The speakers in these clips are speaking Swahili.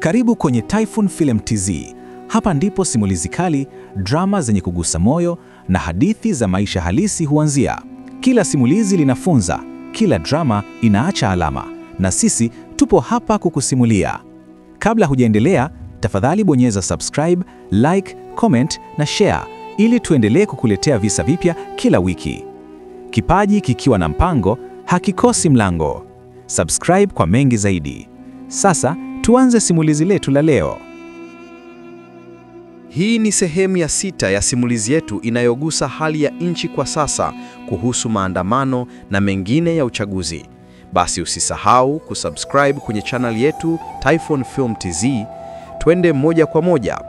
Karibu kwenye Typhoon Film TZ. Hapa ndipo simulizi kali, drama zenye kugusa moyo na hadithi za maisha halisi huanzia. Kila simulizi linafunza, kila drama inaacha alama, na sisi tupo hapa kukusimulia. Kabla hujaendelea, tafadhali bonyeza subscribe, like, comment na share ili tuendelee kukuletea visa vipya kila wiki. Kipaji kikiwa na mpango, hakikosi mlango. Subscribe kwa mengi zaidi. Sasa tuanze simulizi letu la leo. Hii ni sehemu ya 6 ya simulizi yetu inayogusa hali ya nchi kwa sasa kuhusu maandamano na mengine ya uchaguzi. Basi usisahau kusubscribe kwenye channel yetu Typhoon Film TZ. Twende moja kwa moja.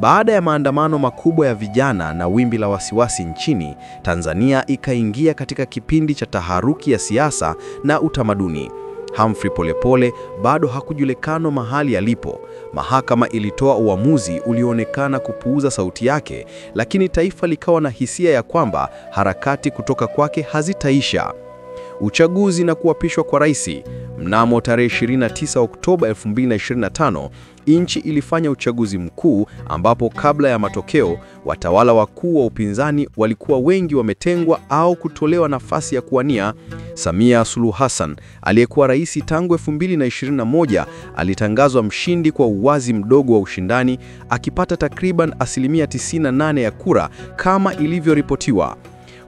Baada ya maandamano makubwa ya vijana na wimbi la wasiwasi nchini, Tanzania ikaingia katika kipindi cha taharuki ya siasa na utamaduni. Humphrey Polepole bado hakujulikana mahali alipo. Mahakama ilitoa uamuzi ulioonekana kupuuza sauti yake, lakini taifa likawa na hisia ya kwamba harakati kutoka kwake hazitaisha. Uchaguzi na kuapishwa kwa rais. Mnamo tarehe 29 Oktoba 2025, nchi ilifanya uchaguzi mkuu ambapo kabla ya matokeo, watawala wakuu wa upinzani walikuwa wengi wametengwa au kutolewa nafasi ya kuwania. Samia Suluhu Hassan, aliyekuwa rais tangu 2021, alitangazwa mshindi kwa uwazi mdogo wa ushindani, akipata takriban 98% ya kura kama ilivyoripotiwa.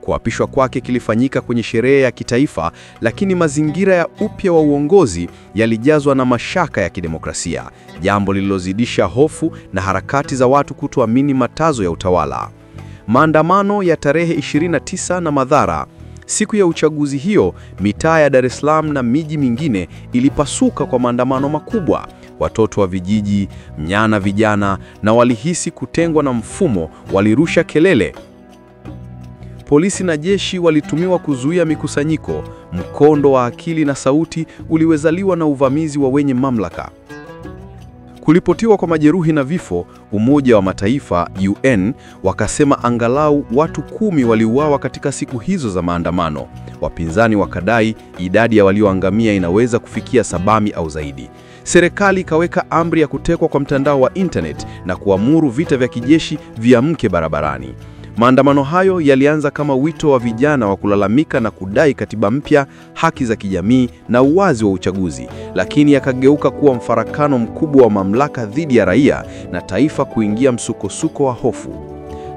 Kuapishwa kwake kilifanyika kwenye sherehe ya kitaifa, lakini mazingira ya upya wa uongozi yalijazwa na mashaka ya kidemokrasia, jambo lililozidisha hofu na harakati za watu kutoamini matazo ya utawala. Maandamano ya tarehe 29 na madhara. Siku ya uchaguzi hiyo, mitaa ya Dar es Salaam na miji mingine ilipasuka kwa maandamano makubwa. Watoto wa vijiji, vijana na walihisi kutengwa na mfumo walirusha kelele. Polisi na jeshi walitumiwa kuzuia mikusanyiko. Mkondo wa akili na sauti uliwezaliwa na uvamizi wa wenye mamlaka. Kulipotiwa kwa majeruhi na vifo, Umoja wa Mataifa UN wakasema angalau watu 10 waliuawa katika siku hizo za maandamano. Wapinzani wakadai idadi ya walioangamia inaweza kufikia 70 au zaidi. Serikali ikaweka amri ya kutekwa kwa mtandao wa internet na kuamuru vita vya kijeshi viamke barabarani. Maandamano hayo yalianza kama wito wa vijana wa kulalamika na kudai katiba mpya, haki za kijamii na uwazi wa uchaguzi, lakini yakageuka kuwa mfarakano mkubwa wa mamlaka dhidi ya raia na taifa kuingia msukosuko wa hofu.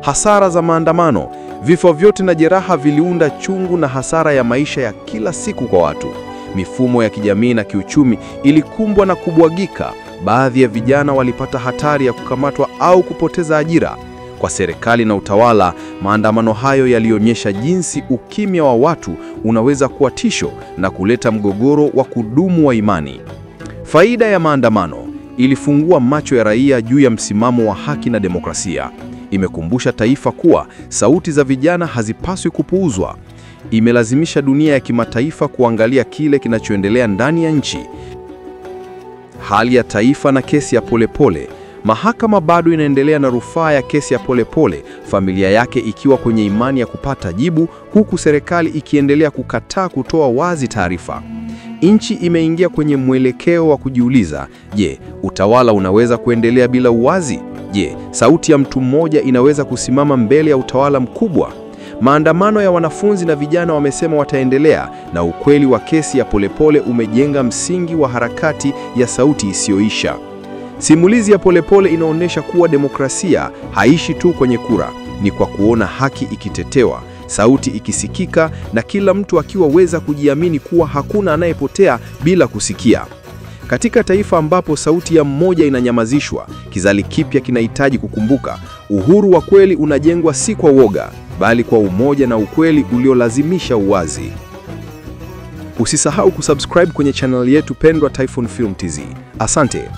Hasara za maandamano. Vifo vyote na jeraha viliunda chungu na hasara ya maisha ya kila siku kwa watu. Mifumo ya kijamii na kiuchumi ilikumbwa na kubwagika. Baadhi ya vijana walipata hatari ya kukamatwa au kupoteza ajira. Kwa serikali na utawala, maandamano hayo yalionyesha jinsi ukimya wa watu unaweza kuwa tisho na kuleta mgogoro wa kudumu wa imani. Faida ya maandamano. Ilifungua macho ya raia juu ya msimamo wa haki na demokrasia. Imekumbusha taifa kuwa sauti za vijana hazipaswi kupuuzwa. Imelazimisha dunia ya kimataifa kuangalia kile kinachoendelea ndani ya nchi. Hali ya taifa na kesi ya Polepole. Mahakama bado inaendelea na rufaa ya kesi ya Polepole, familia yake ikiwa kwenye imani ya kupata jibu, huku serikali ikiendelea kukataa kutoa wazi taarifa. Nchi imeingia kwenye mwelekeo wa kujiuliza, je, utawala unaweza kuendelea bila uwazi? Je, sauti ya mtu mmoja inaweza kusimama mbele ya utawala mkubwa? Maandamano ya wanafunzi na vijana wamesema wataendelea, na ukweli wa kesi ya Polepole umejenga msingi wa harakati ya sauti isiyoisha. Simulizi ya Polepole inaonyesha kuwa demokrasia haishi tu kwenye kura, ni kwa kuona haki ikitetewa, sauti ikisikika na kila mtu akiweza kujiamini kuwa hakuna anayepotea bila kusikia. Katika taifa ambapo sauti ya mmoja inanyamazishwa, kizazi kipya kinahitaji kukumbuka, uhuru wa kweli unajengwa si kwa woga, bali kwa umoja na ukweli uliolazimisha uwazi. Usisahau kusubscribe kwenye channel yetu pendwa Typhoon Film TZ. Asante.